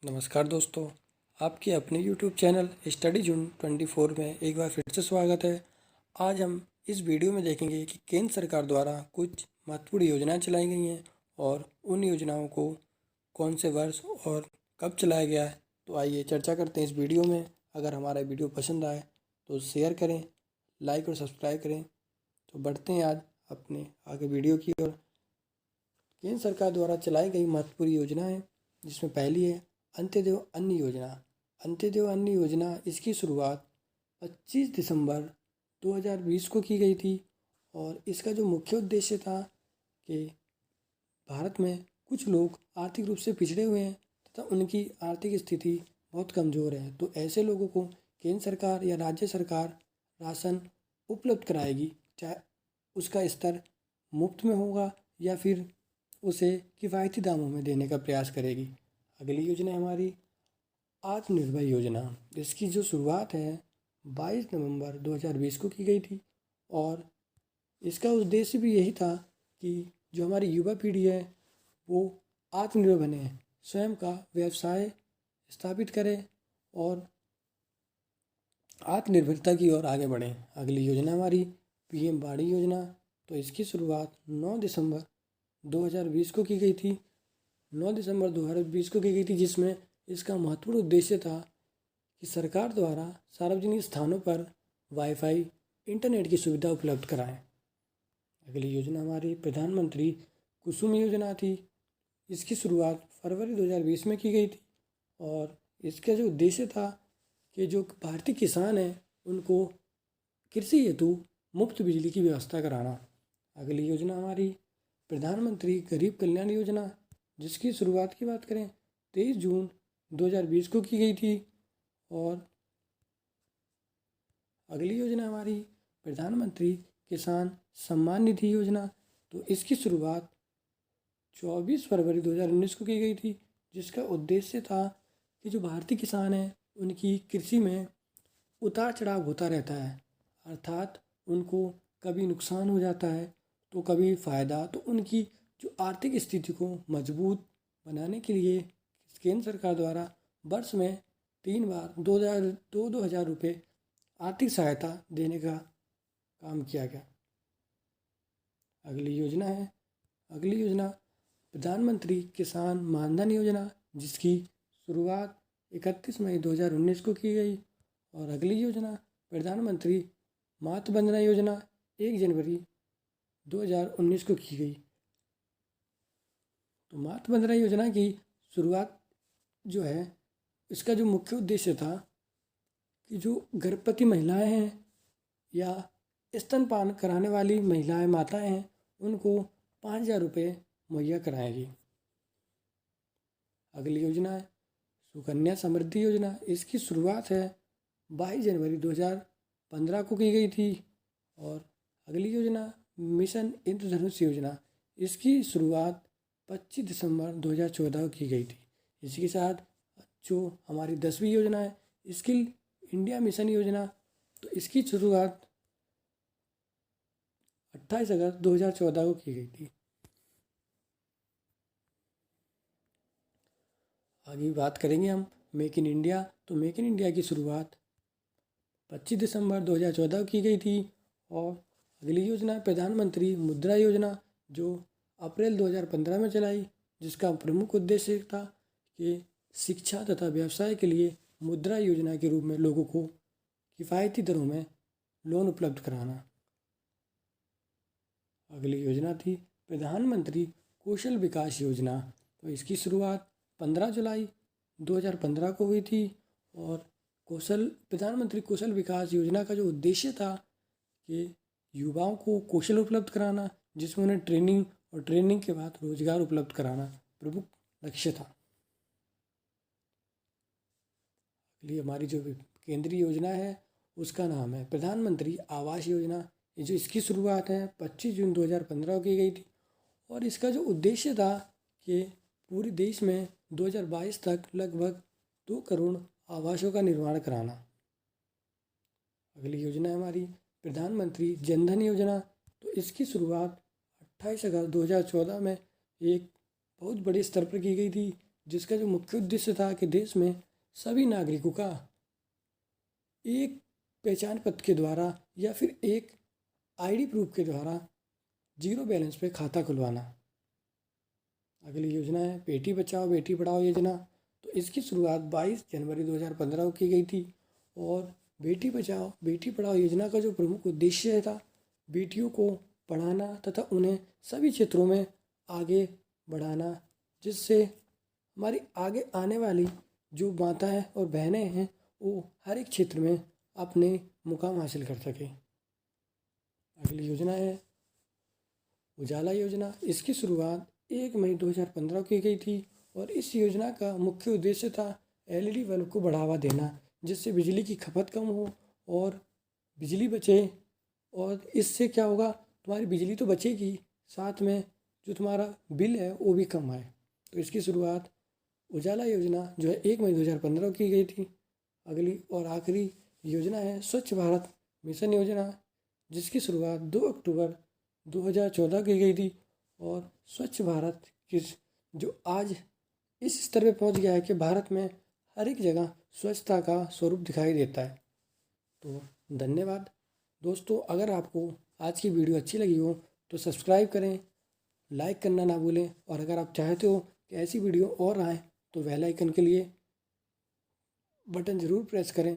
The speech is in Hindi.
नमस्कार दोस्तों, आपके अपने YouTube चैनल स्टडी जून 24 में एक बार फिर से स्वागत है। आज हम इस वीडियो में देखेंगे कि केंद्र सरकार द्वारा कुछ महत्वपूर्ण योजनाएं चलाई गई हैं और उन योजनाओं को कौन से वर्ष और कब चलाया गया है। तो आइए चर्चा करते हैं इस वीडियो में। अगर हमारा वीडियो पसंद आए तो शेयर करें, लाइक और सब्सक्राइब करें। तो बढ़ते हैं आज अपने आगे वीडियो की ओर। केंद्र सरकार द्वारा चलाई गई महत्वपूर्ण योजनाएं, जिसमें पहली है अंत्योदय अन्न योजना। अंत्योदय अन्न योजना इसकी शुरुआत 25 दिसंबर 2020 को की गई थी और इसका जो मुख्य उद्देश्य था कि भारत में कुछ लोग आर्थिक रूप से पिछड़े हुए हैं तथा उनकी आर्थिक स्थिति बहुत कमज़ोर है। तो ऐसे लोगों को केंद्र सरकार या राज्य सरकार राशन उपलब्ध कराएगी, चाहे उसका स्तर मुफ्त में होगा या फिर उसे किफ़ायती दामों में देने का प्रयास करेगी। अगली योजना है हमारी आत्मनिर्भर योजना। इसकी जो शुरुआत है 22 नवंबर 2020 को की गई थी और इसका उद्देश्य भी यही था कि जो हमारी युवा पीढ़ी है वो आत्मनिर्भर बने, स्वयं का व्यवसाय स्थापित करे और आत्मनिर्भरता की ओर आगे बढ़े। अगली योजना हमारी पीएम बाड़ी योजना। तो इसकी शुरुआत 9 दिसंबर 2020 को की गई थी। 9 दिसंबर 2020 को की गई थी, जिसमें इसका महत्वपूर्ण उद्देश्य था कि सरकार द्वारा सार्वजनिक स्थानों पर वाईफाई इंटरनेट की सुविधा उपलब्ध कराएं। अगली योजना हमारी प्रधानमंत्री कुसुम योजना थी। इसकी शुरुआत फरवरी 2020 में की गई थी और इसका जो उद्देश्य था कि जो भारतीय किसान हैं उनको कृषि हेतु मुफ्त बिजली की व्यवस्था कराना। अगली योजना हमारी प्रधानमंत्री गरीब कल्याण योजना, जिसकी शुरुआत की बात करें 23 जून 2020 को की गई थी और अगली योजना हमारी प्रधानमंत्री किसान सम्मान निधि योजना। तो इसकी शुरुआत 24 फरवरी 2019 को की गई थी, जिसका उद्देश्य था कि जो भारतीय किसान हैं उनकी कृषि में उतार चढ़ाव होता रहता है, अर्थात उनको कभी नुकसान हो जाता है तो कभी फ़ायदा। तो उनकी जो आर्थिक स्थिति को मजबूत बनाने के लिए केंद्र सरकार द्वारा वर्ष में 3 बार 2,000 रुपये आर्थिक सहायता देने का काम किया गया। अगली योजना प्रधानमंत्री किसान मानधन योजना, जिसकी शुरुआत 31 मई 2019 को की गई और अगली योजना प्रधानमंत्री मातृ वंदना योजना 1 जनवरी 2019 को की गई। तो मातृ वंदना योजना की शुरुआत जो है, इसका जो मुख्य उद्देश्य था कि जो गर्भवती महिलाएं हैं या स्तनपान कराने वाली महिलाएं माताएं हैं उनको 5,000 रुपये मुहैया कराएगी। अगली योजना है सुकन्या समृद्धि योजना। इसकी शुरुआत है 22 जनवरी 2015 को की गई थी और अगली योजना मिशन इंद्रधनुष योजना। इसकी शुरुआत 25 दिसंबर 2014 को की गई थी। इसी के साथ जो हमारी 10वीं योजना है स्किल इंडिया मिशन योजना, तो इसकी शुरुआत 28 अगस्त 2014 को की गई थी। आगे बात करेंगे हम मेक इन इंडिया। तो मेक इन इंडिया की शुरुआत 25 दिसंबर 2014 को की गई थी और अगली योजना प्रधानमंत्री मुद्रा योजना, जो अप्रैल 2015 में चलाई, जिसका प्रमुख उद्देश्य था कि शिक्षा तथा व्यवसाय के लिए मुद्रा योजना के रूप में लोगों को किफ़ायती दरों में लोन उपलब्ध कराना। अगली योजना थी प्रधानमंत्री कौशल विकास योजना। तो इसकी शुरुआत 15 जुलाई 2015 को हुई थी और प्रधानमंत्री कौशल विकास योजना का जो उद्देश्य था कि युवाओं को कौशल उपलब्ध कराना, जिसमें उन्हें ट्रेनिंग और ट्रेनिंग के बाद रोजगार उपलब्ध कराना प्रमुख लक्ष्य था। अगली हमारी जो केंद्रीय योजना है उसका नाम है प्रधानमंत्री आवास योजना। ये जो इसकी शुरुआत है 25 जून 2015 को की गई थी और इसका जो उद्देश्य था कि पूरे देश में 2022 तक लगभग 2 करोड़ आवासों का निर्माण कराना। अगली योजना है हमारी प्रधानमंत्री जनधन योजना। तो इसकी शुरुआत 28 अगस्त 2014 में एक बहुत बड़े स्तर पर की गई थी, जिसका जो मुख्य उद्देश्य था कि देश में सभी नागरिकों का एक पहचान पत्र के द्वारा या फिर एक आईडी प्रूफ के द्वारा जीरो बैलेंस पे खाता खुलवाना। अगली योजना है बेटी बचाओ बेटी पढ़ाओ योजना। तो इसकी शुरुआत 22 जनवरी 2015 को की गई थी और बेटी बचाओ बेटी पढ़ाओ योजना का जो प्रमुख उद्देश्य था बेटियों को पढ़ाना तथा उन्हें सभी क्षेत्रों में आगे बढ़ाना, जिससे हमारी आगे आने वाली जो माताएं और बहनें हैं वो हर एक क्षेत्र में अपने मुकाम हासिल कर सकें। अगली योजना है उजाला योजना। इसकी शुरुआत 1 मई 2015 की गई थी और इस योजना का मुख्य उद्देश्य था एलईडी बल्ब को बढ़ावा देना, जिससे बिजली की खपत कम हो और बिजली बचे। और इससे क्या होगा, तुम्हारी बिजली तो बचेगी, साथ में जो तुम्हारा बिल है वो भी कम आए। तो इसकी शुरुआत उजाला योजना जो है 1 मई 2015 की गई थी। अगली और आखिरी योजना है स्वच्छ भारत मिशन योजना, जिसकी शुरुआत 2 अक्टूबर 2014 की गई थी। और स्वच्छ भारत किस जो आज इस स्तर पे पहुंच गया है कि भारत में हर एक जगह स्वच्छता का स्वरूप दिखाई देता है। तो धन्यवाद दोस्तों। अगर आपको आज की वीडियो अच्छी लगी हो तो सब्सक्राइब करें, लाइक करना ना भूलें और अगर आप चाहते हो कि ऐसी वीडियो और आए तो बेल आइकन के लिए बटन ज़रूर प्रेस करें।